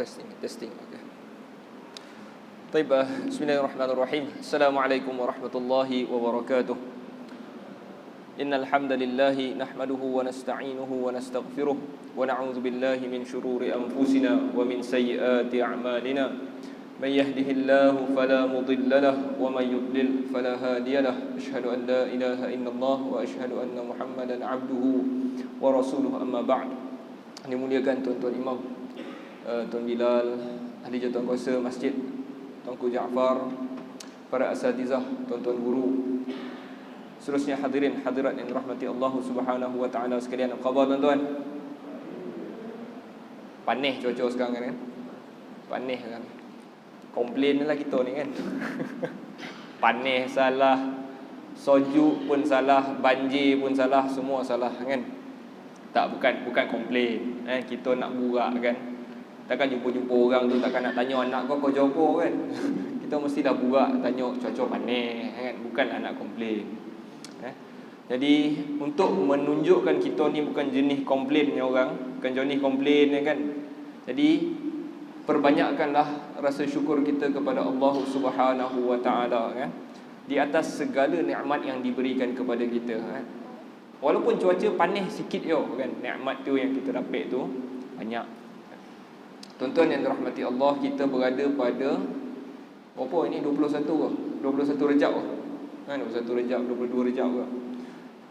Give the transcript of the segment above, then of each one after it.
testing. Okay. Baik, bismillahirrahmanirrahim. Assalamualaikum warahmatullahi wabarakatuh. Innal hamdalillah nahmaduhu wa nasta'inuhu wa nastaghfiruh wa na'udzu billahi min shururi anfusina wa min sayyiati a'malina. May yahdihillahu fala mudilla lahu wa may yudlil fala hadiya lahu. Asyhadu an la ilaha illallah wa asyhadu anna Muhammadan 'abduhu wa rasuluhu, amma ba'd. Dimuliakan tuan-tuan imam, Tuan Bilal, ahli jawatan kuasa masjid, Tuanku Jaafar, para asatizah, tuan-tuan guru, seterusnya hadirin hadirat yang dirahmati Allah Subhanahu wa taala sekalian. Apa khabar tuan-tuan? Panih cuaca sekarang kan? Panih kan. Komplain lah kita ni kan. Panih salah, sejuk pun salah, banjir pun salah, semua salah kan. Tak, bukan komplain. Kita nak burak kan. Takkan jumpa orang tu takkan nak tanya anak kau jawab kan. Kita mesti dah burak tanya cuaca panas kan. Bukanlah nak komplain. Jadi untuk menunjukkan kita ni bukan jenis komplainnya orang, bukan jenis komplain kan. Jadi perbanyakkanlah rasa syukur kita kepada Allah Subhanahu wa taala kan, di atas segala nikmat yang diberikan kepada kita kan. Walaupun cuaca panas sikit je kan, nikmat tu yang kita dapat tu banyak. Tuan-tuan yang dirahmati Allah, kita berada pada apa ini 21 ke? 21 Rejab ke? 21 Rejab, 22 Rejab ke?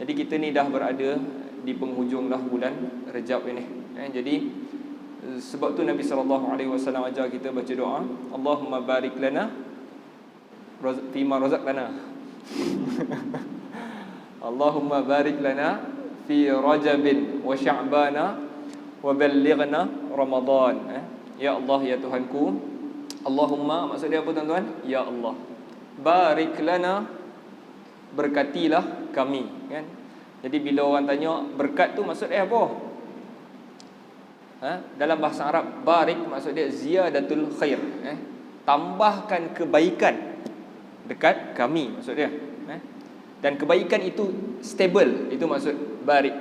Jadi kita ni dah berada di penghujung dah bulan Rejab ini. Jadi sebab tu Nabi SAW ajar kita baca doa, Allahumma barik lana fima razaqtana. Allahumma barik lana fi Rajabin wa Sya'bana wa ballighna Ramadan. Ya Allah, ya Tuhanku, Allahumma, maksud dia apa tuan-tuan? Ya Allah, barik lana, berkatilah kami kan. Jadi bila orang tanya berkat tu maksud dia apa? Dalam bahasa Arab, barik maksud dia ziyadatul khair, tambahkan kebaikan dekat kami maksud dia. Dan kebaikan itu stable, itu maksud barik.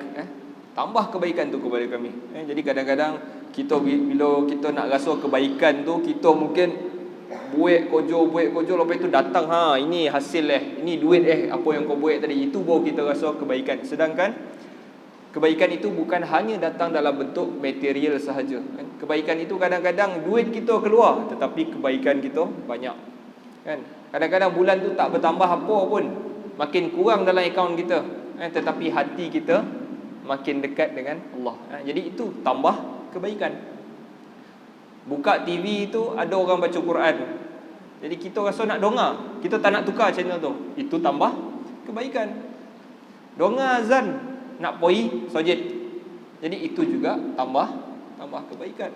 Tambah kebaikan tu kepada kami. Jadi kadang-kadang kita bila kita nak rasa kebaikan tu, kita mungkin buat kojo lepas itu datang ini hasil ini duit apa yang kau buat tadi, itu baru kita rasa kebaikan. Sedangkan kebaikan itu bukan hanya datang dalam bentuk material sahaja kan. Kebaikan itu kadang-kadang duit kita keluar tetapi kebaikan kita banyak kan. Kadang-kadang bulan tu tak bertambah apa pun, makin kurang dalam akaun kita tetapi hati kita makin dekat dengan Allah. Jadi itu tambah kebaikan. Buka TV tu ada orang baca Quran, jadi kita rasa nak donga, kita tak nak tukar channel tu, itu tambah kebaikan. Donga azan nak pergi sujud, jadi itu juga tambah kebaikan.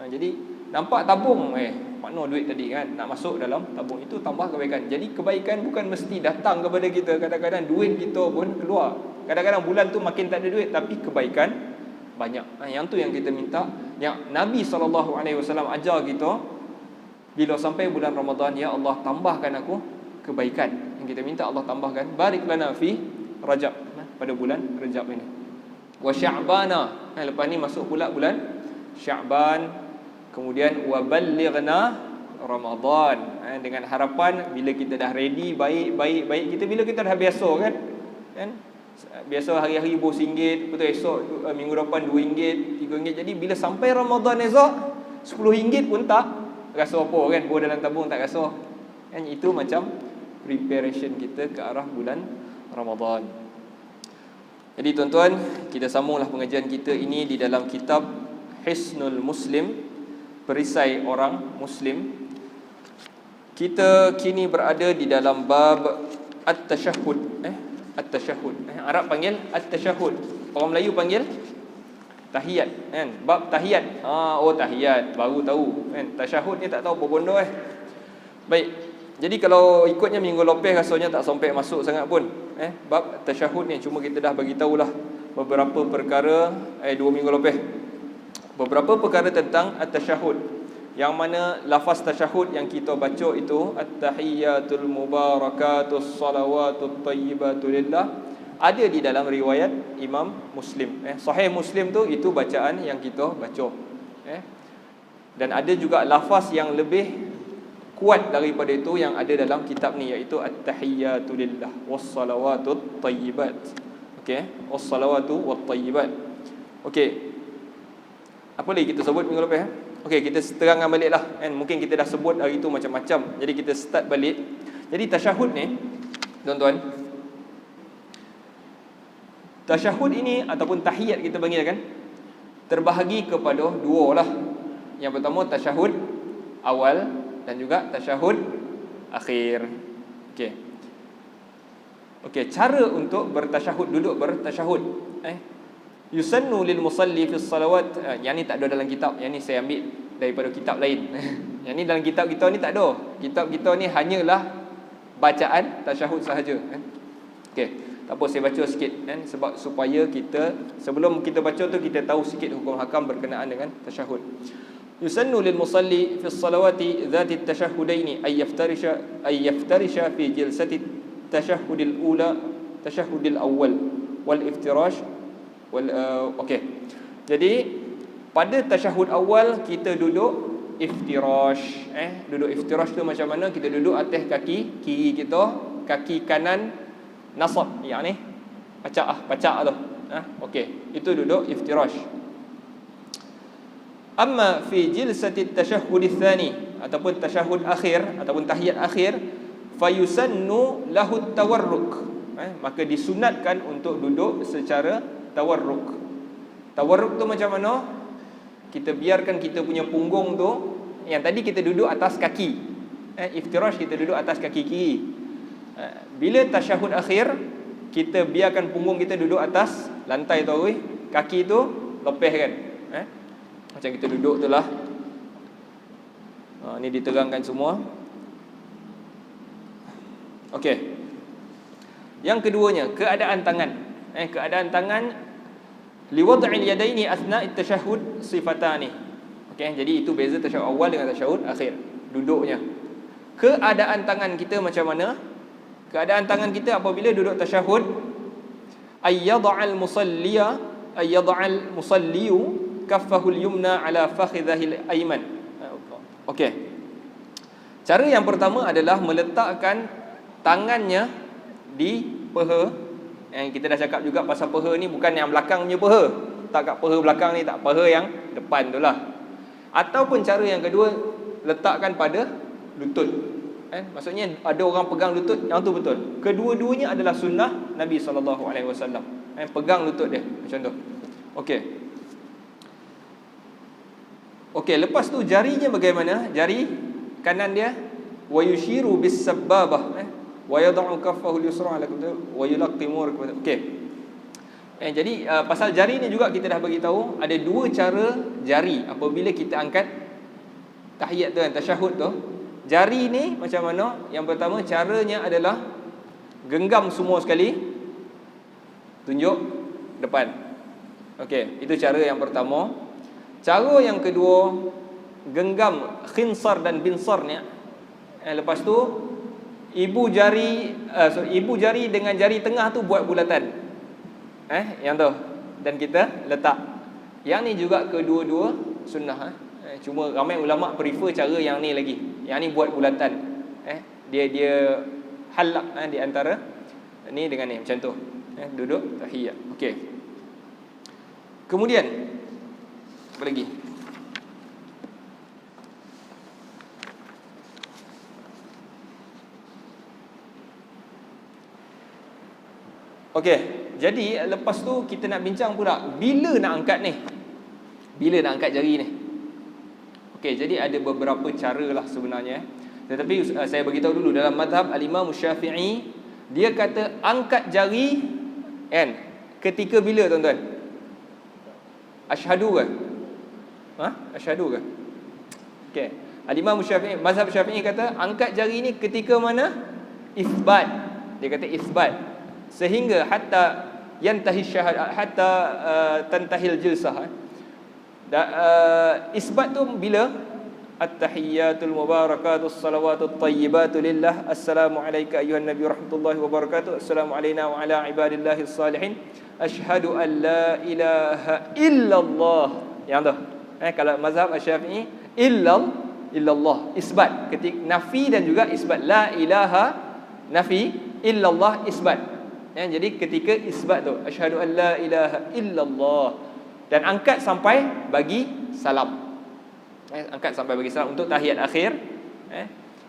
Jadi nampak tabung mana duit tadi kan, nak masuk dalam tabung, itu tambah kebaikan. Jadi kebaikan bukan mesti datang kepada kita. Kadang-kadang duit kita pun keluar. Kadang-kadang bulan tu makin tak ada duit tapi kebaikan banyak. Yang tu yang kita minta, yang Nabi SAW ajar kita bila sampai bulan Ramadan, ya Allah tambahkan aku kebaikan. Yang kita minta Allah tambahkan, barik lana fi Rajab, pada bulan Rajab ini. Wa Sya'bana, lepas ni masuk pula bulan Sya'ban. Kemudian wa ballighna Ramadan, dengan harapan bila kita dah ready baik, kita bila kita dah biasa kan. Biasa hari-hari RM10, lepas tu esok minggu depan RM2, RM3. Jadi bila sampai Ramadan esok RM10 pun tak rasa apa kan, bawa dalam tabung tak rasa kan. Itu macam preparation kita ke arah bulan Ramadan. Jadi tuan-tuan, kita sambunglah pengajian kita ini di dalam kitab Hisnul Muslim, perisai orang Muslim. Kita kini berada di dalam bab At-Tashahhud. At-Tashahhud. Arab panggil At-Tashahhud, orang Melayu panggil tahiyat kan. Bab tahiyat. Tahiyat baru tahu kan. Tashahhud ni tak tahu apa benda Baik. Jadi kalau ikutnya minggu lepas rasanya tak sampai masuk sangat pun bab tashahhud ni. Cuma kita dah bagi tahulah beberapa perkara 2 minggu lepas. Beberapa perkara tentang at-tashahhud, yang mana lafaz tasyahud yang kita baca itu at-tahiyyatul mubarakatus salawatut thayyibatu lillah, ada di dalam riwayat Imam Muslim. Sahih Muslim tu itu bacaan yang kita baca. Dan ada juga lafaz yang lebih kuat daripada itu yang ada dalam kitab ni, iaitu at-tahiyyatu lillah was-salawatut thayyibat. Okey, was-salawatu wat-thayyibat. Okey. Apa lagi kita sebut minggu lepas? Okey, kita terangkan baliklah kan. Mungkin kita dah sebut hari itu macam-macam. Jadi kita start balik. Jadi tasyahud ni, tuan-tuan, tasyahud ini ataupun tahiyat kita panggil kan, terbahagi kepada dua lah. Yang pertama tasyahud awal dan juga tasyahud akhir. Okey. Okey, cara untuk bertasyahud, duduk bertasyahud. Yusannu lil musalli fi salawat. Yang ni tak ada dalam kitab. Yang ni saya ambil daripada kitab lain. Yang ni dalam kitab kita ni tak ada. Kitab kita ni hanyalah bacaan tasyahud sahaja. Okey. Tak apa, saya baca sikit kan, sebab supaya kita sebelum kita baca tu kita tahu sikit hukum hakam berkenaan dengan tasyahud. Yusannu lil musalli fi salawati dhati at-tashahhudaini ay yaftarisha fi jilsati at-tashahhudil ula tashahhudil awwal wal iftirash wal okey. Jadi pada tasyahud awal kita duduk iftirash. Duduk iftirash tu macam mana? Kita duduk atas kaki kiri kita, kaki kanan nasab, yang ni pacak tu. Okey, itu duduk iftirash. Amma fi jilsati at-tashahhud ats-tsani ataupun tasyahud akhir ataupun tahiyat akhir, fayusannu lahu at-tawarruk. Maka disunatkan untuk duduk secara tawarruk. Tawarruk tu macam mana? Kita biarkan kita punya punggung tu, yang tadi kita duduk atas kaki, iftirash kita duduk atas kaki kiri. Bila tasyahud akhir, kita biarkan punggung kita duduk atas lantai tu, kaki tu lepaskan. Macam kita duduk tu lah. Ni diterangkan semua. Okey. Yang keduanya, keadaan tangan. Keadaan tangan, liwad'il yadaini athna'i at-tashahhud sifatani. Okey, jadi itu beza tasyahud awal dengan tasyahud akhir, duduknya. Keadaan tangan kita macam mana? Keadaan tangan kita apabila duduk tasyahud, ayyad'al musalliyu kaffahu al-yumna ala fakhidhahi al-ayman. Okey. Cara yang pertama adalah meletakkan tangannya di peha. Yang kita dah cakap juga pasal peha ni bukan yang belakang punya peha. Tak kat peha belakang ni, tak, peha yang depan tu lah. Ataupun cara yang kedua, letakkan pada lutut. Maksudnya ada orang pegang lutut, yang tu betul. Kedua-duanya adalah sunnah Nabi SAW. Pegang lutut dia macam tu. Okey. Okey, lepas tu jarinya bagaimana? Jari kanan dia, wa yushiru bis sabbabah, wa yad'u kaffahu al-yusra ala wa yulaqqimu. Okey. Jadi pasal jari ni juga kita dah bagi tahu ada dua cara jari apabila kita angkat tahiyat tu kan, tasyahud tu. Jari ni macam mana? Yang pertama caranya adalah genggam semua sekali, tunjuk depan. Okey, itu cara yang pertama. Cara yang kedua, genggam khinsar dan binsar ni. Lepas tu ibu jari dengan jari tengah tu buat bulatan. Yang tu, dan kita letak. Yang ni juga kedua-dua sunnah. Cuma ramai ulama prefer cara yang ni lagi. Yang ni buat bulatan. Dia halak di antara ni dengan ni macam tu. Duduk tahiyat. Okey. Kemudian apa lagi? Okey, jadi lepas tu kita nak bincang pula bila nak angkat ni. Bila nak angkat jari ni. Okey, jadi ada beberapa cara lah sebenarnya. Tetapi saya beritahu dulu, dalam mazhab al-Imam Syafi'i, dia kata angkat jari kan ketika bila, tuan-tuan? Asyhadu ke? Asyhadu ke? Okey. Al-Imam Syafi'i, mazhab Syafi'i kata angkat jari ni ketika mana? Isbat. Dia kata isbat. Sehingga hatta yantahi syahadat, hatta tantahil jilsah. Isbat tu bila? At-tahiyyatul mubarakatus salawatut tayyibatu lillah. Assalamu alayka ayyuhan nabiy rahmatullahi wabarakatuh. Assalamu alayna wa ala ibadillahis salihin. Asyhadu an la ilaha illallah. Yang tu. Kalau mazhab Syafi'i, illallah, isbat. Ketika nafi dan juga isbat, la ilaha nafi, illallah isbat. Jadi ketika isbat tu, asyhadu an la ilaha illallah, dan angkat sampai bagi salam. Angkat sampai bagi salam untuk tahiyat akhir.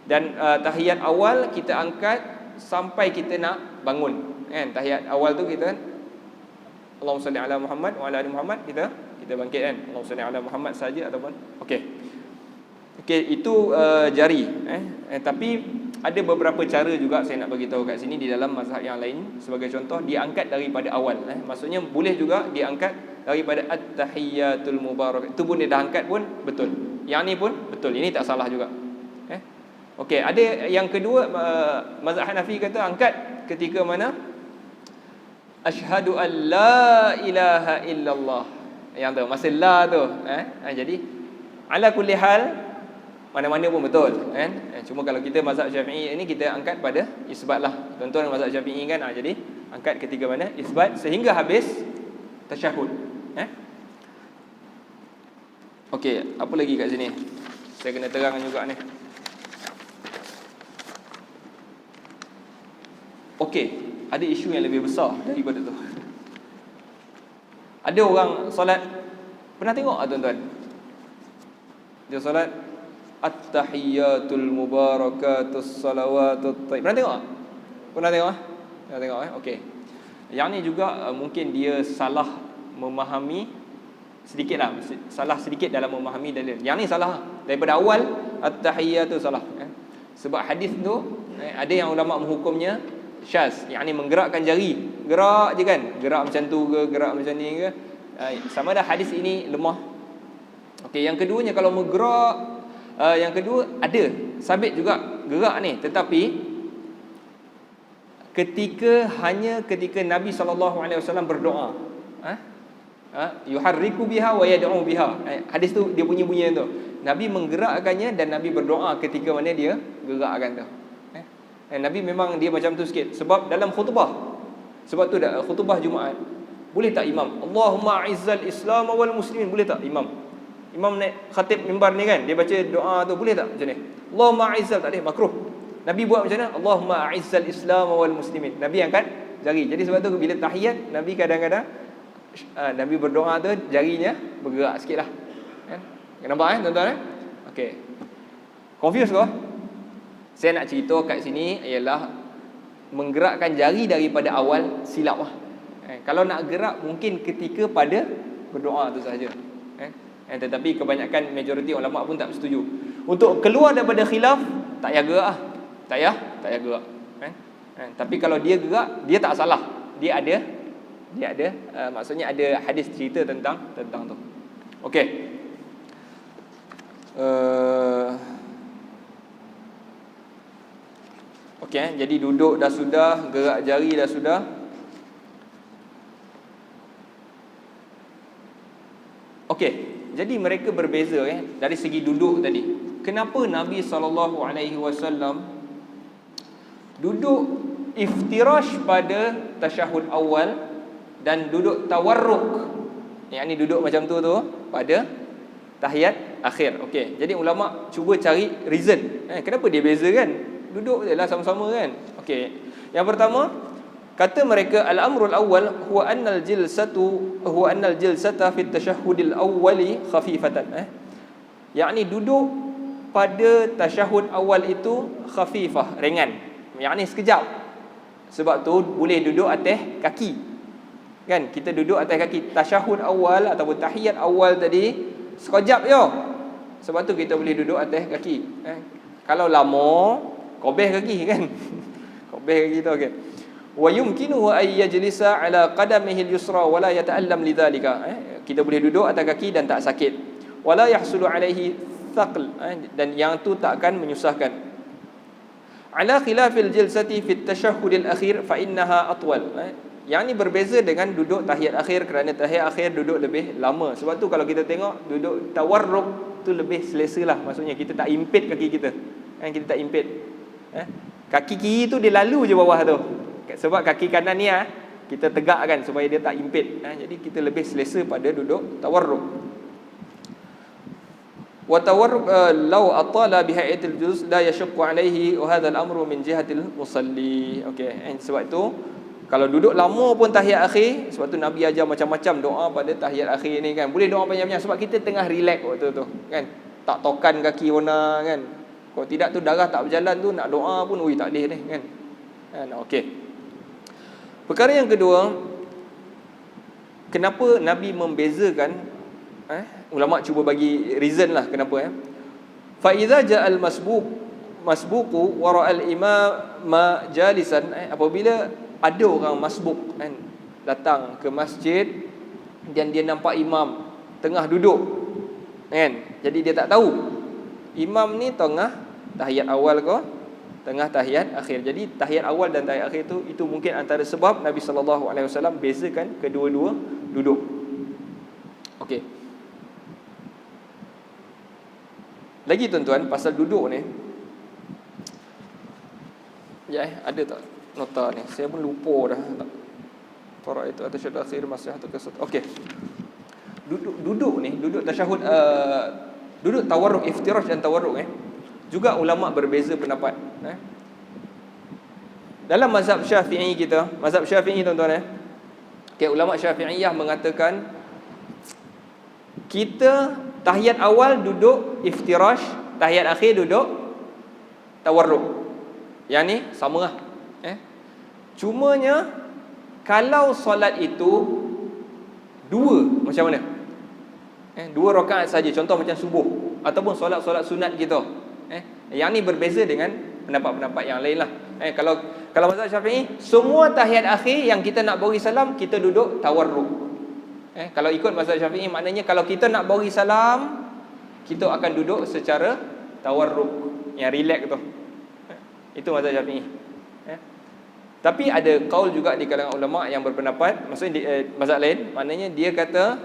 Dan tahiyat awal kita angkat sampai kita nak bangun. Tahiyat awal tu kita Allahumma salli ala Muhammad wa ala ali Muhammad, kita bangkit kan, Allahumma salli ala Muhammad saja ataupun okey, itu jari. Tapi ada beberapa cara juga saya nak bagi tahu kat sini di dalam mazhab yang lain. Sebagai contoh, diangkat daripada awal. Maksudnya boleh juga diangkat daripada at-tahiyyatul mubarak. Itu pun dia dah angkat pun betul. Yang ni pun betul. Ini tak salah juga. Okey, ada yang kedua, mazhab Hanafi kata angkat ketika mana asyhadu an la ilaha illallah. Yang tu masa la tu, jadi ala kulli hal mana-mana pun betul, kan? Cuma kalau kita mazhab Syafi'i ini kita angkat pada isbat lah. Tuan-tuan mazhab Syafi'i kan, jadi angkat ketika mana isbat sehingga habis tasyahud. Okey, apa lagi kat sini? Saya kena terangkan juga ni. Okey, ada isu yang lebih besar daripada tu. Ada orang solat, pernah tengok tak tuan-tuan? Dia solat at-tahiyyatul mubarakatus salawatut tayyib. Pernah tengok? Pernah tengok? Okey. Yang ni juga mungkin dia salah memahami sedikitlah, salah sedikit dalam memahami dalil. Yang ni salah daripada awal, at-tahiyyatu salah. Sebab hadis tu ada yang ulama menghukumnya syaz, yakni menggerakkan jari, gerak je kan, gerak macam tu ke, gerak macam ni ke, sama ada hadis ini lemah. Okey, yang keduanya kalau menggerak, yang kedua ada sabit juga gerak ni, tetapi ketika Nabi SAW berdoa, yuharriku biha wa yad'u biha. Hadis tu dia bunyi tu, Nabi menggerakkannya dan Nabi berdoa ketika mana dia gerakkan tu. Nabi memang dia macam tu sikit. Sebab dalam khutbah, sebab tu khutbah Jumaat, boleh tak imam Allahumma a'izzal Islam wal muslimin, boleh tak imam naik khatib mimbar ni kan, dia baca doa tu, boleh tak macam ni? Allahumma a'izzal, tak boleh, makruh. Nabi buat macam mana? Allahumma a'izzal Islam wal muslimin, Nabi angkat jari. Jadi sebab tu bila tahiyat, Nabi kadang-kadang Nabi berdoa tu jarinya bergerak sikit lah. Nampak tuan-tuan? Okey, confused ke? Saya nak cerita kat sini ialah menggerakkan jari daripada awal silap lah. Kalau nak gerak mungkin ketika pada berdoa tu sahaja. Tetapi kebanyakan majoriti ulama pun tak setuju. Untuk keluar daripada khilaf, tak payah gerak lah. Tak payah gerak. Tapi kalau dia gerak, dia tak salah. Dia ada maksudnya ada hadis cerita tentang tu. Okey. Okey, jadi duduk dah sudah, gerak jari dah sudah. Okey, jadi mereka berbeza dari segi duduk tadi. Kenapa Nabi SAW duduk iftirash pada tasyahud awal dan duduk tawarruk, yakni duduk macam tu pada tahiyat akhir. Okey, jadi ulama cuba cari reason. Kenapa dia beza kan? Duduk je lah sama-sama kan. Okey. Yang pertama, kata mereka al-amrul awwal huwa annal jilsata fi at-tashahhudil awwali khafifatan. Yakni duduk pada tasyahud awal itu khafifah, ringan. Yakni sekejap. Sebab tu boleh duduk atas kaki. Kan? Kita duduk atas kaki. Tasyahud awal ataupun tahiyat awal tadi sekejap je. Sebab tu kita boleh duduk atas kaki. Kalau lama, kobeh kaki kan. Kobeh kaki tu, okey. Wa yumkinuhu ay yajlisa ala qadamihi al-yusra wa la yata'allam lidzalika. Kita boleh duduk atas kaki dan tak sakit. Wa la yahsulu alaihi thaql, dan yang tu tak akan menyusahkan. Ala khilafil jilsati fi at-tashahhud al-akhir fa innaha atwal. Yang ni berbeza dengan duduk tahiyat akhir, kerana tahiyat akhir duduk lebih lama. Sebab tu kalau kita tengok duduk tawarruk tu lebih selesa lah. Maksudnya kita tak impit kaki kita. Kita tak impit. Kaki kiri tu dia lalu je bawah tu. Sebab kaki kanan ni kita tegakkan supaya dia tak impit. Jadi kita lebih selesa pada duduk tawarruk. Wa tawarruk law atala bihayatil juz la yashqu alaihi wa hadha al-amru min jihatil musalli. Okey, sebab itu kalau duduk lama pun tahiyat akhir, sebab tu Nabi ajar macam-macam doa pada tahiyat akhir ni kan. Boleh doa panjang-panjang sebab kita tengah relax waktu tu kan. Tak tokan kaki warna kan. Kalau tidak tu darah tak berjalan tu nak doa pun tak boleh ni kan. Okey. Perkara yang kedua, kenapa Nabi membezakan, ulama cuba bagi reason lah kenapa. Fa idza ja'al masbuqu wara al-imam jalisan, apabila ada orang masbuk kan datang ke masjid dan dia nampak imam tengah duduk kan, jadi dia tak tahu imam ni tengah tahiyat awal ke tengah tahiyat akhir. Jadi tahiyat awal dan tahiyat akhir itu mungkin antara sebab Nabi SAW bezakan kedua-dua duduk. Okey. Lagi tuan-tuan, pasal duduk ni. Ya, ada tak nota ni? Saya pun lupa dah. Fara itu atau syada akhir masih atau kesat. Okey. Duduk ni, duduk tasyahud, duduk tawarruk, iftirash dan tawarruk juga ulama berbeza pendapat. Dalam mazhab Syafi'i kita, mazhab Syafi'i tuan-tuan okay, ulama Syafi'iyah mengatakan kita tahiyat awal duduk iftirash, tahiyat akhir duduk tawarruk. Yang ni sama lah. Cumanya kalau solat itu dua, macam mana? Dua rakaat saja, contoh macam subuh ataupun solat-solat sunat kita. Yang ni berbeza dengan pendapat-pendapat yang lain lah. Kalau mazhab Syafi'i, semua tahiyat akhir yang kita nak bagi salam, kita duduk tawarruk. Kalau ikut mazhab Syafi'i, maknanya kalau kita nak bagi salam, kita akan duduk secara tawarruk, yang relax tu. Itu mazhab Syafi'i. Tapi ada kaul juga di kalangan ulama yang berpendapat, maksudnya mazhab lain, maknanya dia kata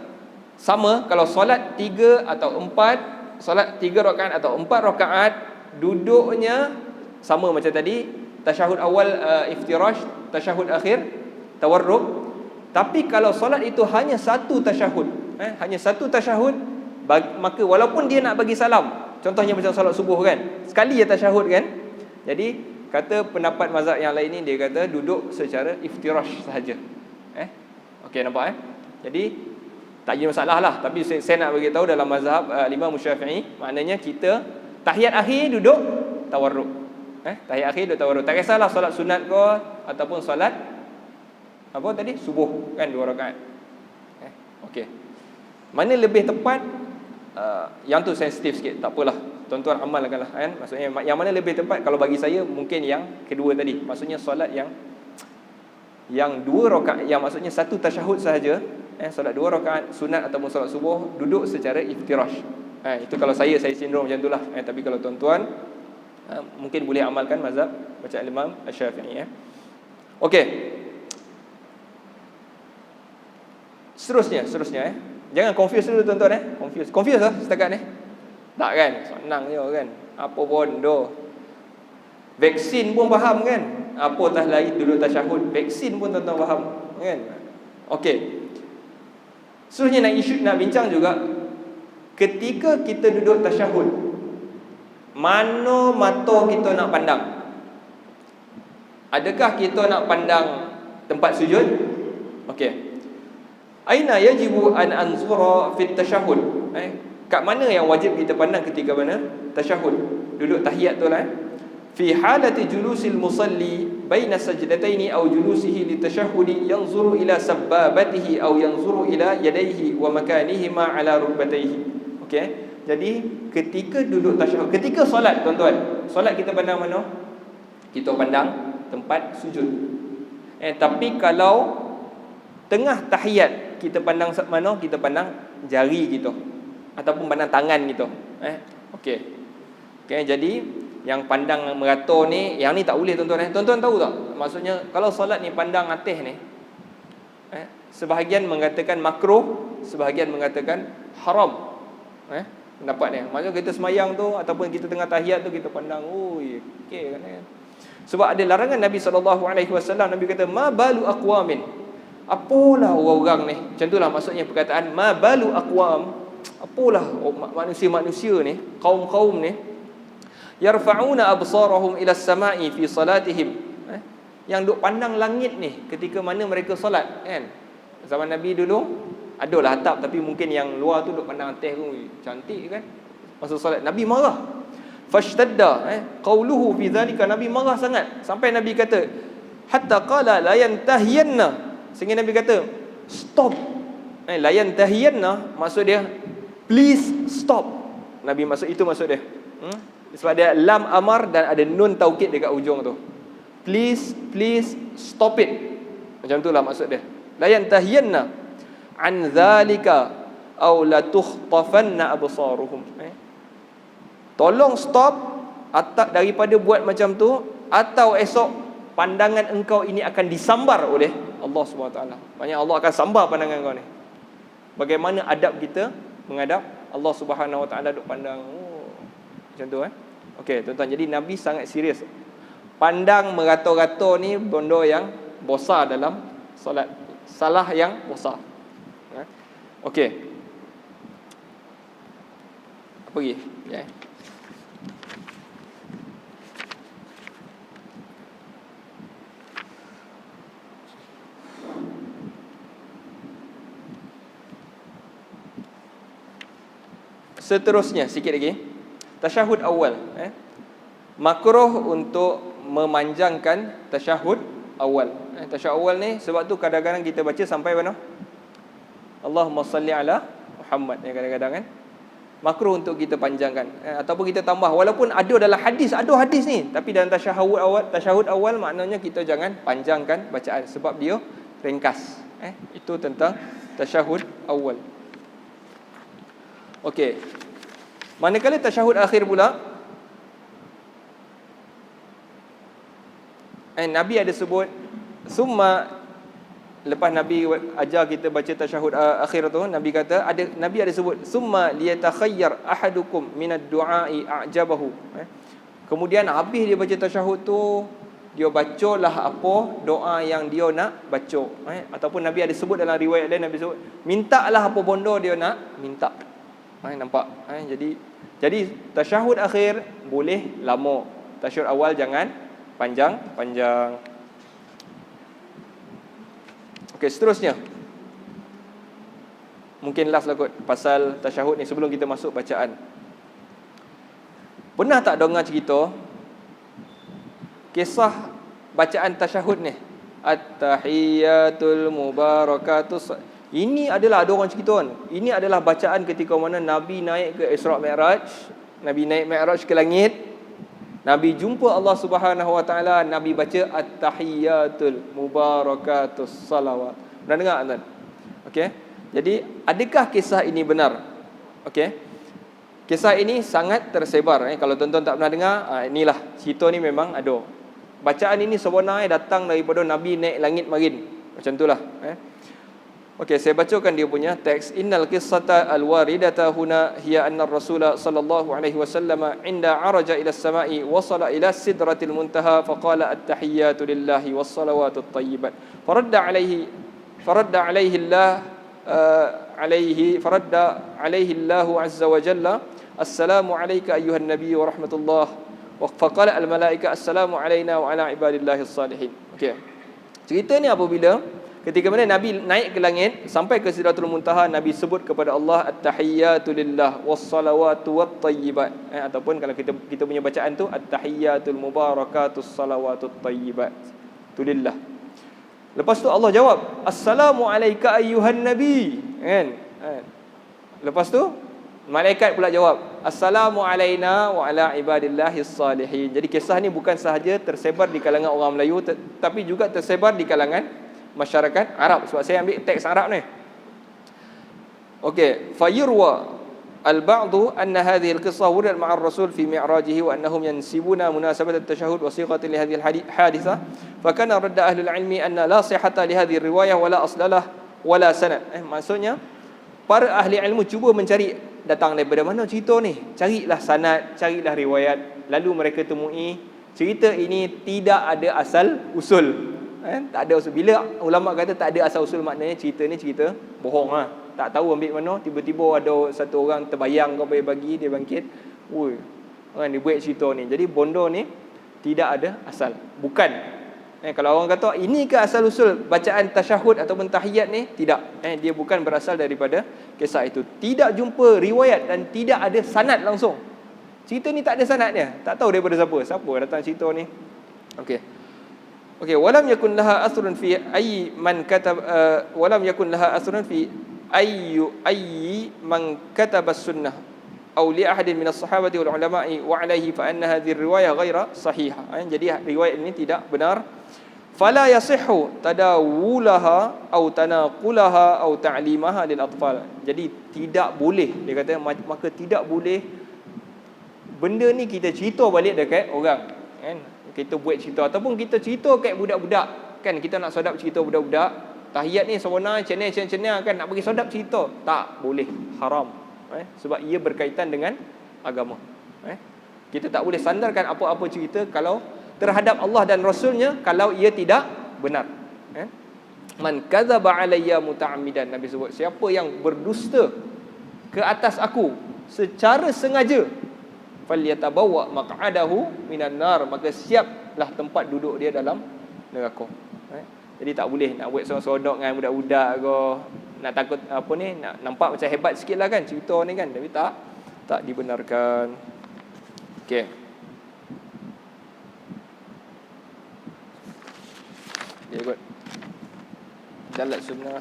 sama kalau solat 3 atau 4, solat 3 rakaat atau 4 rakaat, duduknya sama macam tadi, tasyahud awal iftirash, tasyahud akhir tawarruk. Tapi kalau solat itu hanya satu tasyahud, hanya satu tasyahud, maka walaupun dia nak bagi salam, contohnya macam solat subuh kan, sekali je tasyahud kan. Jadi kata pendapat mazhab yang lain ni, dia kata duduk secara iftirash sahaja. Okey, nampak Jadi tak jadi masalah lah. Tapi saya nak bagi tahu dalam mazhab Imam Syafi'i, maknanya kita tahiyat akhir duduk tawarruk. Tahiyat akhir duduk tawarruk. Tak kisahlah solat sunat ke ataupun solat apa tadi? Subuh kan 2 rakaat. Okey. Mana lebih tepat? Yang tu sensitif sikit, tak apalah. Tuan-tuan amalkanlah kan. Maksudnya yang mana lebih tepat, kalau bagi saya mungkin yang kedua tadi. Maksudnya solat yang 2 rakaat, yang maksudnya satu tasyahud sahaja, solat 2 rakaat sunat ataupun solat subuh, duduk secara iftirash. Itu kalau saya sindrom macam itulah. Tapi kalau tuan-tuan mungkin boleh amalkan mazhab baca Imam Syafi'i. Okey. Seterusnya jangan confuse dulu tuan-tuan Confuse lah setakat ni. Tak kan? Senang je kan. Apa bodoh. Vaksin pun faham kan? Apa tah lain duduk tasyahud, vaksin pun tuan-tuan faham kan? Okey. Seterusnya nak bincang juga, ketika kita duduk tasyahud, mana mata kita nak pandang? Adakah kita nak pandang tempat sujud? Okey. Aina yajibu an anzura fit tasyahud? Kat mana yang wajib kita pandang ketika mana tasyahud, duduk tahiyat tu lah. Fi halati julusil musalli baina sajdataini aw julusihi litashahhudi yanzuru ila sabbabatihi aw yanzuru ila yadayhi wa makanihima ala rukbatayhi. Okey. Jadi ketika duduk tasyahud, ketika solat tuan-tuan, solat kita pandang mana? Kita pandang tempat sujud. Tapi kalau tengah tahiyat, kita pandang mana? Kita pandang jari kita ataupun pandang tangan kita. Okey. Jadi yang pandang merata ni, yang ni tak boleh tuan-tuan. Tuan-tuan tahu tak? Maksudnya kalau solat ni pandang atas ni, sebahagian mengatakan makruh, sebahagian mengatakan haram. Pendapat ni. Maksudnya kita semayang tu ataupun kita tengah tahiyat tu, kita pandang, oi, okey kan. Sebab ada larangan Nabi SAW. Nabi kata, ma balu aqwamin. Apalah orang-orang ni. Macam itulah maksudnya perkataan ma balu aqwam. apalah manusia-manusia ni, kaum-kaum ni, yarfa'una absarahum ila as-sama'i fi salatihim, yang duk pandang langit ni ketika mana mereka solat, kan? Zaman Nabi dulu adalah atap, tapi mungkin yang luar tu duk pandang atas tu, cantik kan masa solat. Nabi marah, fashtadda qauluhu fi dhalika, Nabi marah sangat sampai Nabi kata hatta qala la yantahiyanna, sehingga Nabi kata stop. La yantahiyanna maksud dia please stop. Nabi maksud dia. Sebab dia lam amar dan ada nun taukid dekat ujung tu. Please stop it. Macam itulah maksud dia. La yantahiyanna an dhalika aw la tukhtafanna absaruhum. Tolong stop daripada buat macam tu, atau esok pandangan engkau ini akan disambar oleh Allah SWT. Maksudnya Allah akan sambar pandangan kau ni. Bagaimana adab kita menghadap Allah Subhanahu Wa Taala, duk pandang macam tu Okey, tuan-tuan, jadi Nabi sangat serius. Pandang merata-rata ni benda yang besar dalam solat, salah yang besar. Okey. Apa lagi? Ya. Seterusnya sikit lagi, tasyahud awal. Makruh untuk memanjangkan tasyahud awal. Tasyahud awal ni sebab tu kadang-kadang kita baca sampai mana? Allahumma salli ala Muhammad, kadang-kadang kan makruh untuk kita panjangkan, ataupun kita tambah, walaupun ada dalam hadis, ada hadis ni, tapi dalam tasyahud awal maknanya kita jangan panjangkan bacaan sebab dia ringkas. Itu tentang tasyahud awal. Okey. Manakala tasyahud akhir pula, Nabi ada sebut summa, lepas Nabi ajar kita baca tasyahud akhir tu, Nabi ada sebut summa liyatakhayyar ahadukum minad du'ai a'jabahu. Kemudian habis dia baca tasyahud tu, dia bacalah apa doa yang dia nak baca. Ataupun Nabi ada sebut dalam riwayat lain, Nabi sebut mintalah apa benda dia nak minta. Nampak? Jadi tasyahud akhir boleh lama, tasyahud awal jangan panjang-panjang. Okey, seterusnya. Mungkin last lah kot pasal tasyahud ni sebelum kita masuk bacaan. Pernah tak dengar cerita kisah bacaan tasyahud ni? At-tahiyyatul mubarakatus. Ini adalah, ada orang cerita kan, ini adalah bacaan ketika mana Nabi naik ke Isra' Mi'raj. Nabi naik Mi'raj ke langit, Nabi jumpa Allah Subhanahu Wa Taala, Nabi baca at-tahiyyatul mubarakatus salawat. Pernah dengar kan? Okey. Jadi adakah kisah ini benar? Okey. Kisah ini sangat tersebar. Kalau tuan-tuan tak pernah dengar, inilah cerita ni memang ada. Bacaan ini sebenarnya datang daripada Nabi naik langit marin. Macam itulah. Okey, saya bacakan dia punya teks. Innal qissata alwaridata huna hiya anna ar-rasul sallallahu alaihi wasallam inda araja ila as-sama'i wasala ila sidratil muntaha faqala at-tahiyyatu lillahi was-salawatut thayyibat faradda alaihi Allah azza wa jalla assalamu alayka ayyuhan nabiy wa rahmatullah wa faqala al-malaika assalamu alayna wa ala ibadillahis salihin. Okey. Cerita ni apabila ketika mana Nabi naik ke langit sampai ke Sidratul Muntaha, Nabi sebut kepada Allah at-tahiyyatu lillah was-salawatu wat-thayyibat. Ataupun kalau kita punya bacaan tu at-tahiyyatul mubarakatus salawatut thayyibat. Tu lillah. Lepas tu Allah jawab, assalamu alayka ayyuhan nabi. Kan? Lepas tu malaikat pula jawab, assalamu alayna wa ala ibadillahis salihin. Jadi kisah ni bukan sahaja tersebar di kalangan orang Melayu, tapi juga tersebar di kalangan masyarakat Arab. Sebab saya ambil teks Arab ni. Okey, fayurwa al-ba'du anna hadhihi al-qissah wuridat ma'a ar-rasul fi mi'rajihi wa annahum yansibuna munasabat at-tashahhud wa sighatan li hadhihi al-hadithah fa kana radda ahli al-ilmi anna la sihhata li hadhihi ar-riwayah wa la aslalah wa la sanad. Maksudnya para ahli ilmu cuba mencari datang daripada mana cerita ni, carilah sanad, carilah riwayat, lalu mereka temui cerita ini tidak ada asal usul. Tak ada usul. Bila ulama kata tak ada asal usul, maknanya cerita ni cerita bohong . tak tahu ambil mana, tiba-tiba ada satu orang terbayang kau bagi dia bangkit. Oi, orang dia buat cerita ni. Jadi bonda ni tidak ada asal. Bukan. Kalau orang kata ini ke asal usul bacaan tasyahud ataupun tahiyat ni, tidak. Dia bukan berasal daripada kisah itu. Tidak jumpa riwayat dan tidak ada sanad langsung. Cerita ni tak ada sanad dia. Tak tahu daripada siapa. Siapa datang cerita ni? Okey, walam yakun laha asrun fi ayyi man katab walam yakun laha asrun fi ayyi man kataba sunnah aw li ahadin min as-sahabati wal ulama'i wa alayhi fa anna hadhihi riwayah ghaira sahihah. Jadi riwayat ini tidak benar. Fala yasihhu tadawulaha aw tanaqulaha aw ta'limaha lil atfal. Jadi tidak boleh, dia kata maka tidak boleh benda ni kita cerita balik dekat orang, kan? Kita buat cerita ataupun kita cerita kat budak-budak, kan? Kita nak sedap cerita budak-budak, tahiyat ni sebenarnya cenah-cenah kan nak bagi sedap cerita, tak boleh, haram. Sebab ia berkaitan dengan agama. Kita tak boleh sandarkan apa-apa cerita kalau terhadap Allah dan Rasulnya kalau ia tidak benar. Man kadzaba alayya muta'ammidan, Nabi sebut, siapa yang berdusta ke atas aku secara sengaja, falyatabawwa maq'adahu minan nar, maka siaplah tempat duduk dia dalam neraka. Jadi tak boleh nak buat sorok-sorok dengan budak-budak ke, nak takut apa ni, nak nampak macam hebat sikitlah kan cerita ni kan, tapi tak dibenarkan. Okey. Ya, good. Dalat sunnah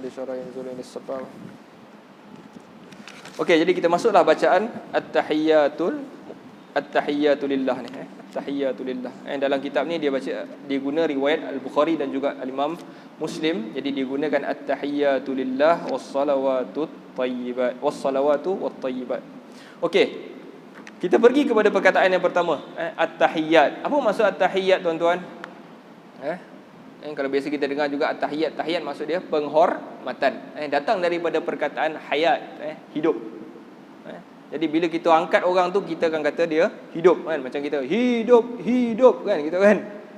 di syarah yang zulun as-sabab. Okey, jadi kita masuklah bacaan at-tahiyyatulillah ni. At-tahiyyatulillah. Dalam kitab ni dia guna riwayat Al-Bukhari dan juga Al-Imam Muslim. Jadi dia gunakan at-tahiyyatulillah was-salawatut thayyibat, was-salawatu wat-thayyibat. Okey. Kita pergi kepada perkataan yang pertama, at-tahiyyat. Apa maksud at-tahiyyat, tuan-tuan? Kalau biasa kita dengar juga at-tahiyyat, tahiyat maksud dia penghormatan. Datang daripada perkataan hayat, hidup. Jadi bila kita angkat orang tu, kita akan kata dia hidup, kan? Macam kita hidup kan, gitu kan.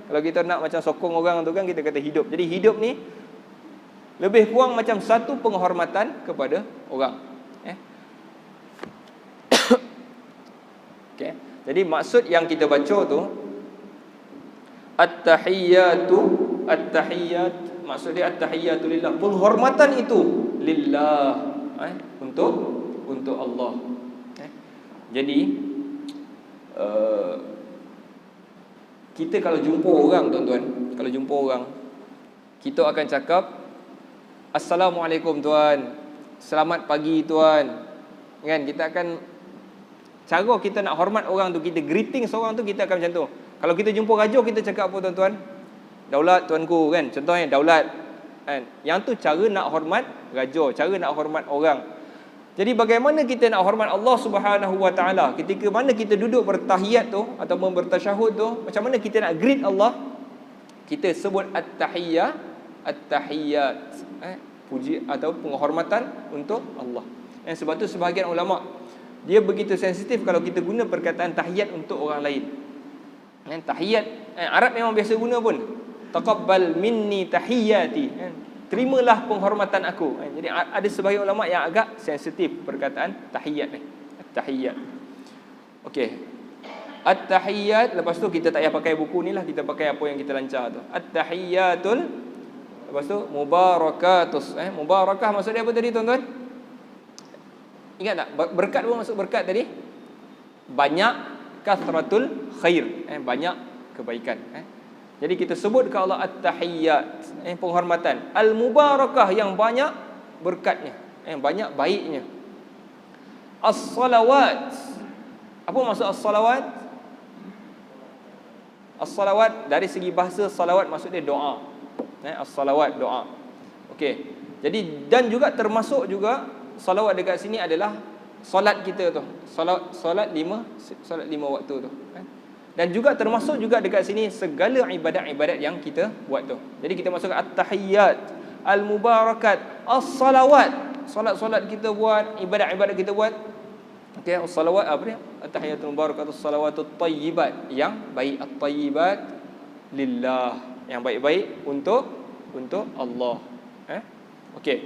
Kalau kita nak macam sokong orang tu kan, kita kata hidup. Jadi hidup ni lebih kurang macam satu penghormatan kepada orang. Okay. Jadi maksud yang kita baca tu at-tahiyyat, maksud dia at-tahiyyatulillah, penghormatan itu lillah, untuk Allah. Jadi kita kalau jumpa orang, tuan-tuan, kalau jumpa orang, kita akan cakap assalamualaikum tuan, selamat pagi tuan, kan? Kita akan, cara kita nak hormat orang tu, kita greeting seorang tu, kita akan macam tu. Kalau kita jumpa raja, kita cakap apa, tuan-tuan? Daulat tuanku, kan? Contohnya daulat, kan? Yang tu cara nak hormat raja, cara nak hormat orang. Jadi bagaimana kita nak hormat Allah Subhanahu Wa Taala ketika mana kita duduk bertahiyat tu ataupun bertasyahud tu, macam mana kita nak greet Allah? Kita sebut at-tahiyyat, puji atau penghormatan untuk Allah. Sebab tu sebahagian ulama dia begitu sensitif kalau kita guna perkataan tahiyat untuk orang lain. Tahiyat Arab memang biasa guna pun. Taqabbal minni tahiyyati, terimalah penghormatan aku. Jadi ada sebahagian ulama yang agak sensitif perkataan tahiyat ni. At-tahiyyat. Okey. At-tahiyyat, lepas tu kita tak payah pakai buku ni lah, kita pakai apa yang kita lancar tu. At-tahiyyatul, lepas tu mubarakatus. Mubarakah maksud dia apa tadi, tuan-tuan? Ingat tak? Berkat apa maksud berkat tadi? Banyak, kathratul khair, banyak kebaikan. Jadi kita sebut ke Allah at-tahiyyat, penghormatan. Al-mubarakah, yang banyak berkatnya, banyak baiknya. As-salawat, apa maksud as-salawat? As-salawat dari segi bahasa salawat maksud dia doa. As-salawat, doa. Okey. Jadi dan juga termasuk juga salawat dekat sini adalah solat kita tu. Solat lima waktu tu. Dan juga termasuk juga dekat sini segala ibadat-ibadat yang kita buat tu. Jadi kita masuk at-tahiyyat, al-mubarakat, as-salawat, solat-solat kita buat, ibadat-ibadat kita buat. Okey, as-salawat apa dia? At-tahiyyatul mubarakat, as-salawatut thayyibat, yang baik, at-thayyibat lillah, yang baik-baik untuk Allah. Okey.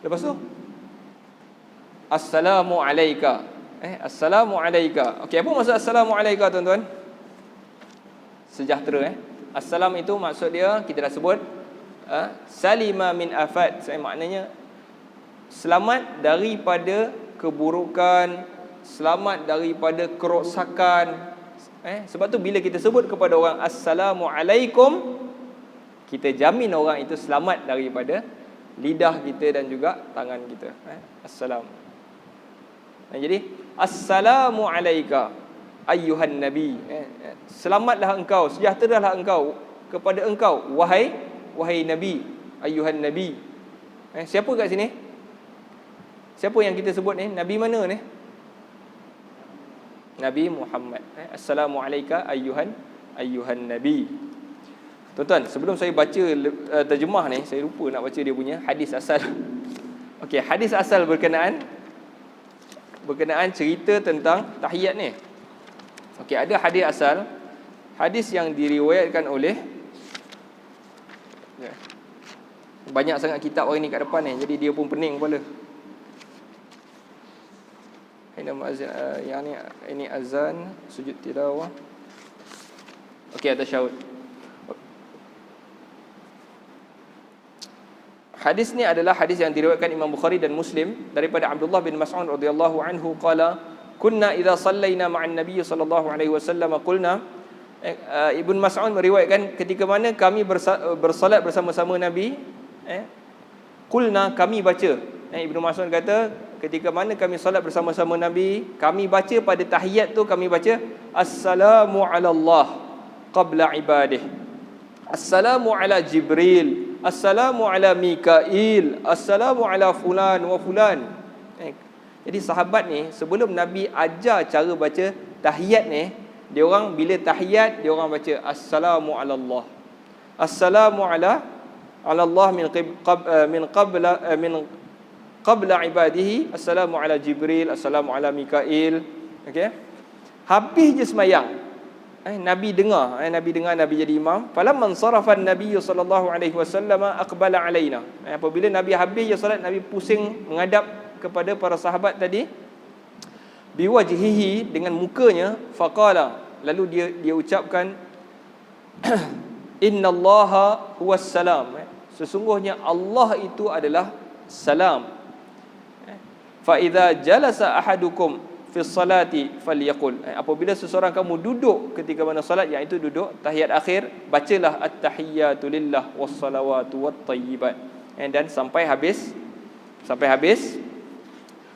Lepas tu assalamu alayka. Assalamu alayka. Okey, apa maksud assalamu alayka tuan-tuan? Sejahtera. Assalam itu maksud dia kita dah sebut salima min afat. Maknanya selamat daripada keburukan, selamat daripada kerosakan. Sebab tu bila kita sebut kepada orang assalamu alaikum, kita jamin orang itu selamat daripada lidah kita dan juga tangan kita. Assalam. Jadi assalamu alayka ayyuhan nabi. Selamatlah engkau, sejahteralah engkau kepada engkau wahai nabi, ayyuhan nabi. Siapa kat sini? Siapa yang kita sebut ni? Nabi mana ni? Nabi Muhammad. Assalamu alayka ayyuhan nabi. Tuan-tuan, sebelum saya baca terjemah ni, saya lupa nak baca dia punya hadis asal. Okey, hadis asal berkenaan cerita tentang tahiyat ni. Okey, ada hadis asal. Hadis yang diriwayatkan oleh banyak sangat kitab hari ni kat depan ni, jadi dia pun pening kepala. Ini azan, sujud tilawah. Okey, tasyahud. Hadis ni adalah hadis yang diriwayatkan Imam Bukhari dan Muslim daripada Abdullah bin Mas'ud radhiyallahu anhu qala kunna idza sallaina ma'an nabiy sallallahu alaihi wasallam qulna. Ibn Mas'ud meriwayatkan ketika mana kami bersolat bersama-sama Nabi, qulna, kami baca. Ibn Mas'ud kata ketika mana kami solat bersama-sama Nabi, kami baca pada tahiyat tu, kami baca assalamu ala Allah qabla ibadih, assalamu ala Jibril, assalamu ala Mikail, assalamu ala fulan wa fulan. Jadi sahabat ni sebelum Nabi ajar cara baca tahiyat ni, dia orang bila tahiyat dia orang baca assalamu ala Allah, assalamu ala Allah min qabla ibadihi, assalamu ala Jibril, assalamu ala Mikail. Okey, habis je sembahyang, Nabi dengar, Nabi jadi imam. Falamman sarafa an-nabiy sallallahu alaihi wasallam aqbala alaina. Apabila Nabi habis je solat, Nabi pusing menghadap kepada para sahabat tadi, biwajhihi, dengan mukanya, faqala, lalu dia ucapkan innallaha huwas salam, sesungguhnya Allah itu adalah salam. Fa idza jalasa ahadukum fi salati falyaqul, apabila seseorang kamu duduk ketika mana solat, iaitu duduk tahiyat akhir, bacalah at-tahiyyatu lillah was-salawatu wat-tayyibat, dan sampai habis.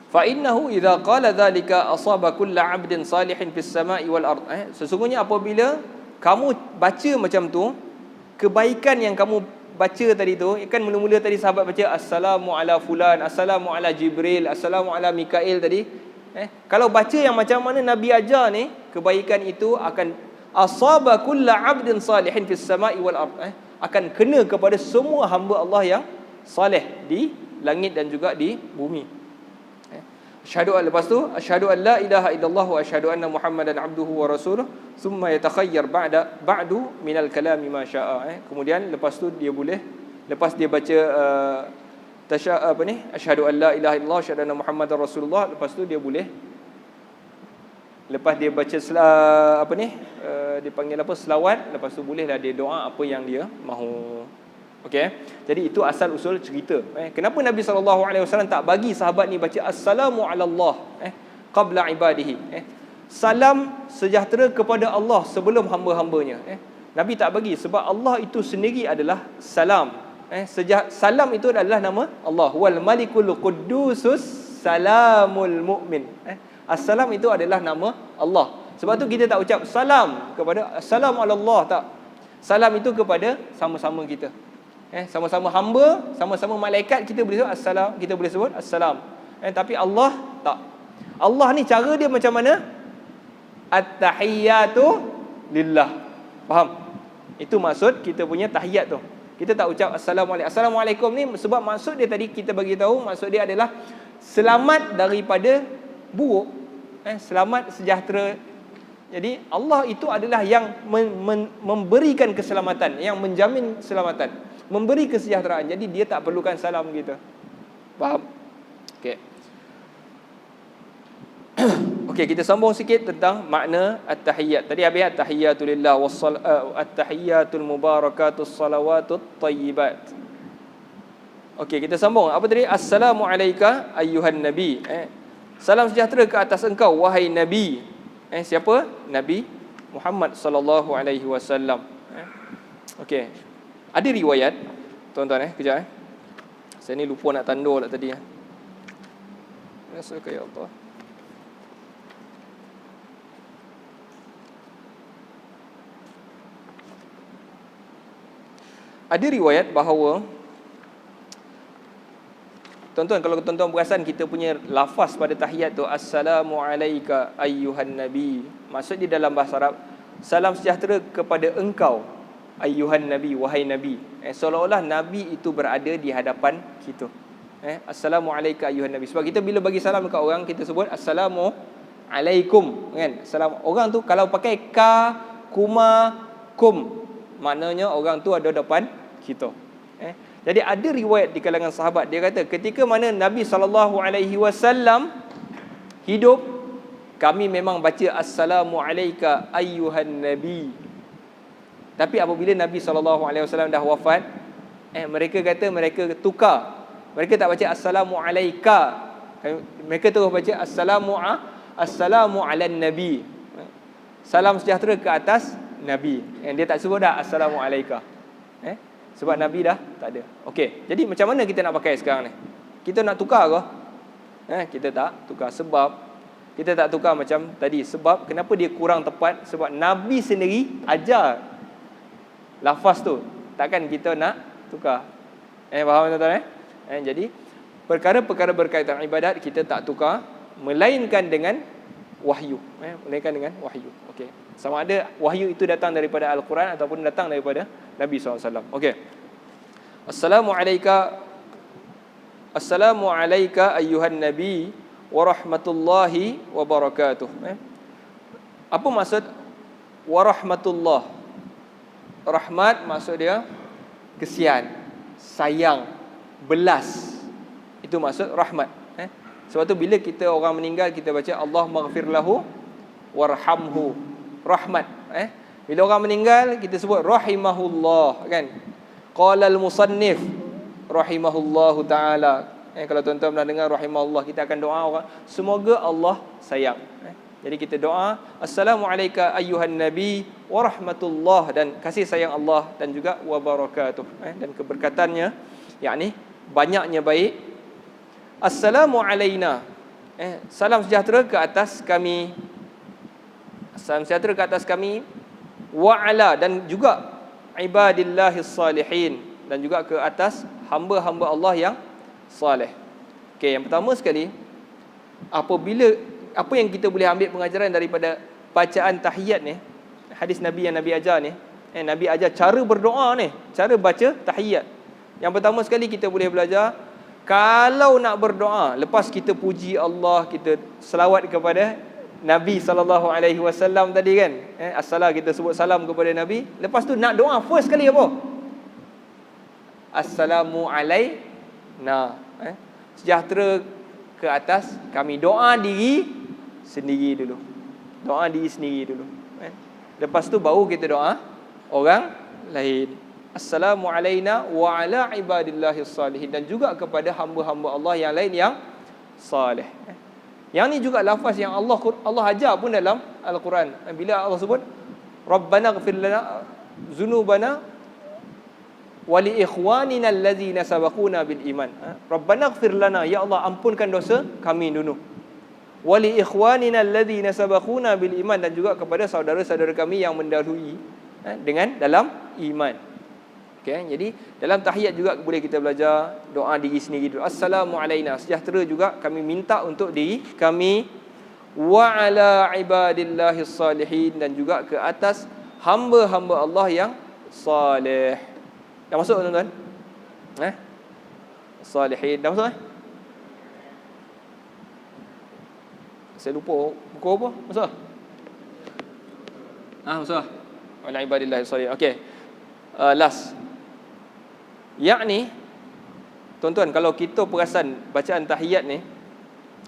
Fa innahu idza qala dhalika asaba kullu 'abdin salihin fis sama'i wal ard. Sesungguhnya apabila kamu baca macam tu, kebaikan yang kamu baca tadi tu, kan mula-mula tadi sahabat baca assalamu ala fulan, assalamu ala Jibril, assalamu ala Mikail tadi. Kalau baca yang macam mana Nabi ajar ni, kebaikan itu akan asaba kullu 'abdin salihin fis sama'i wal ard, akan kena kepada semua hamba Allah yang soleh di langit dan juga di bumi. Lepas tu asyhadu an la ilaha illallah wa asyhadu anna Muhammadan abduhu wa rasuluh, thumma yatakhayyar ba'du minal kalami ma syaa. Kemudian lepas tu dia boleh, lepas dia baca asyhadu an la ilaha illallah wa asyhadu anna Muhammadan rasulullah, lepas tu dia boleh, lepas dia baca dipanggil selawat, lepas tu bolehlah dia doa apa yang dia mahu. Okey, jadi itu asal usul cerita. Kenapa Nabi SAW tak bagi sahabat ni baca assalamu ala Allah qabla ibadihi, salam sejahtera kepada Allah sebelum hamba-hambanya. Nabi tak bagi sebab Allah itu sendiri adalah salam. Salam itu adalah nama Allah, wal malikul quddusus salamul mu'min. Assalam itu adalah nama Allah. Sebab tu kita tak ucap salam kepada assalamu ala Allah, tak. Salam itu kepada sama-sama kita. Sama-sama hamba, sama-sama malaikat, kita boleh sebut assalam, kita boleh sebut assalam. Tapi Allah tak. Allah ni cara dia macam mana? At-tahiyyatu lillah. Faham? Itu maksud kita punya tahiyat tu. Kita tak ucap assalamualaikum. Assalamualaikum ni sebab maksud dia tadi kita bagi tahu, maksud dia adalah selamat daripada buruk, selamat sejahtera. Jadi Allah itu adalah yang memberikan keselamatan, yang menjamin keselamatan, memberi kesejahteraan. Jadi dia tak perlukan salam kita. Faham? Okey. Okey, kita sambung sikit tentang makna at-tahiyyat. Tadi habis at-tahiyyatu lillah at-tahiyyatul mubarakatus salawatut thayyibat. Okey, kita sambung. Apa tadi? Assalamu alayka ayyuhan nabi. Salam sejahtera ke atas engkau wahai nabi. Siapa? Nabi Muhammad sallallahu alaihi wasallam. Okey. Ada riwayat, tuan-tuan kejap Saya ni lupa nak tanda lah tadi Rasulullah ya Allah. Ada riwayat bahawa, tuan-tuan, kalau tuan-tuan perasan kita punya lafaz pada tahiyat tu, Assalamu alayka ayyuhan nabi. Maksud di dalam bahasa Arab, salam sejahtera kepada engkau ayyuhan nabi, wahai nabi. Seolah-olah nabi itu berada di hadapan kita. Assalamu alayka ayyuhan nabi. Sebab kita bila bagi salam dekat orang, kita sebut assalamu alaikum, kan? Salam orang tu kalau pakai ka, kuma, kum, maknanya orang tu ada depan kita. Jadi ada riwayat di kalangan sahabat, dia kata ketika mana Nabi SAW hidup, kami memang baca Assalamu alayka ayyuhan nabi. Tapi apabila Nabi SAW dah wafat, mereka kata mereka tukar. Mereka tak baca Assalamu alayka, mereka terus baca Assalamu ala nabi. Salam sejahtera ke atas Nabi. Dia tak sebut dah Assalamu alayka. Sebab Nabi dah tak ada. Okey, jadi macam mana kita nak pakai sekarang ni? Kita nak tukar ke? Kita tak tukar. Sebab kita tak tukar macam tadi. Sebab kenapa dia kurang tepat? Sebab Nabi sendiri ajar lafaz tu. Takkan kita nak tukar. Faham tuan-tuan? Jadi perkara-perkara berkaitan ibadat kita tak tukar, melainkan dengan wahyu. Melainkan dengan wahyu. Okey. Sama ada wahyu itu datang daripada Al-Quran ataupun datang daripada Nabi SAW. Okey. Assalamu alayka ayyuhan nabi wa rahmatullahi wa barakatuh. Apa maksud wa rahmatullah? Rahmat maksud dia kesian, sayang, belas. Itu maksud rahmat. Sebab tu bila kita orang meninggal, kita baca Allah maghfir lahu warhamhu. Rahmat. Bila orang meninggal, kita sebut rahimahullah, kan? Qala al-musannif rahimahullahu ta'ala. Kalau tuan-tuan pernah dengar rahimahullah, kita akan doa orang, semoga Allah sayang. Jadi kita doa Assalamu alayka ayyuhan nabi wa rahmatullah, dan kasih sayang Allah dan juga wa barakatuh, dan keberkatannya, yakni banyaknya baik. Assalamu alayna, salam sejahtera ke atas kami. Salam sejahtera ke atas kami, wa ala, dan juga ibadillahis salihin, dan juga ke atas hamba-hamba Allah yang saleh. Okey, yang pertama sekali, apa yang kita boleh ambil pengajaran daripada bacaan tahiyat ni, hadis Nabi yang Nabi ajar ni, Nabi ajar cara berdoa ni, cara baca tahiyat. Yang pertama sekali kita boleh belajar, kalau nak berdoa, lepas kita puji Allah, kita selawat kepada Nabi SAW tadi, kan? Assalam, kita sebut salam kepada Nabi. Lepas tu nak doa, first kali apa? Assalamu alayna, sejahtera ke atas kami. Doa diri sendiri dulu. Doa diri sendiri dulu. Lepas tu baru kita doa orang lain. Assalamu alayna wa ala ibadillahis salihin, dan juga kepada hamba-hamba Allah yang lain yang saleh. Yang ni juga lafaz yang Allah ajar pun dalam Al-Quran. Bila Allah sebut Rabbana ighfir lana dzunubana wa li ikhwanina allazina sabaquna bil iman. Rabbana ighfir lana, ya Allah ampunkan dosa kami dulu. Wa li ikhwanina allazina sabaquna bil iman, dan juga kepada saudara-saudara kami yang mendahului dengan dalam iman. Okay, jadi dalam tahiyat juga boleh kita belajar doa diri sendiri dulu. Assalamu alayna, sejahtera juga kami minta untuk diri kami, wa ala ibadillahis salihin, dan juga ke atas hamba-hamba Allah yang saleh. Dah masuk tuan-tuan? Salihin dah masuk? Saya lupa buku apa? Masuk? Masuk. Wa ala ibadillahis salihin. Okey. Last. Yakni Tuan-tuan, kalau kita perasan bacaan tahiyat ni,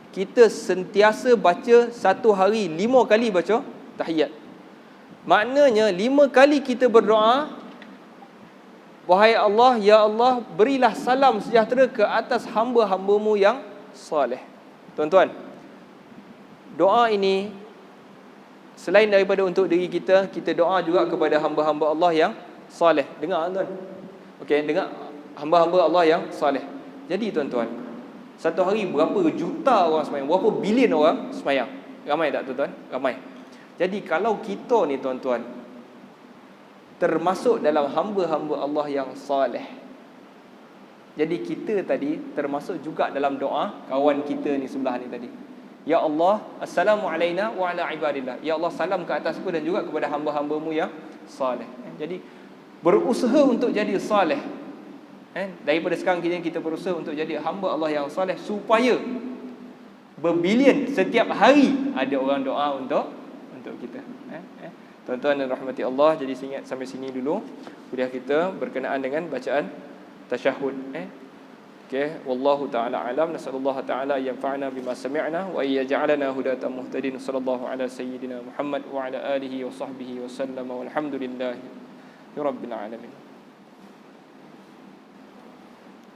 kita sentiasa baca satu hari 5 kali baca tahiyat. Maknanya 5 kali kita berdoa, wahai Allah, ya Allah, berilah salam sejahtera ke atas hamba-hamba-Mu yang soleh. Tuan-tuan, doa ini selain daripada untuk diri kita, kita doa juga kepada hamba-hamba Allah yang soleh. Dengar tuan. Okey, dengar, hamba-hamba Allah yang soleh. Jadi tuan-tuan, satu hari berapa juta orang sembahyang, berapa bilion orang sembahyang. Ramai tak tuan-tuan? Ramai. Jadi kalau kita ni tuan-tuan termasuk dalam hamba-hamba Allah yang soleh, jadi kita tadi termasuk juga dalam doa kawan kita ni sebelah ni tadi. Ya Allah, assalamu alaina wa ala ibadillah. Ya Allah, salam ke atasku dan juga kepada hamba-hamba-Mu yang soleh. Jadi berusaha untuk jadi soleh. Daripada sekarang kita berusaha untuk jadi hamba Allah yang soleh, supaya berbilion setiap hari ada orang doa untuk kita. Tuan-tuan dan rahmati Allah, jadi ingat sampai sini dulu kuliah kita berkenaan dengan bacaan tasyahud. Okey, wallahu taala alam. Nasallallahu taala yanfa'ana bima sami'na wa yaj'alana hudatan muhtadin. Sallallahu ala sayyidina Muhammad wa ala alihi wa sahbihi wa sallama walhamdulillahi rabbil alamin.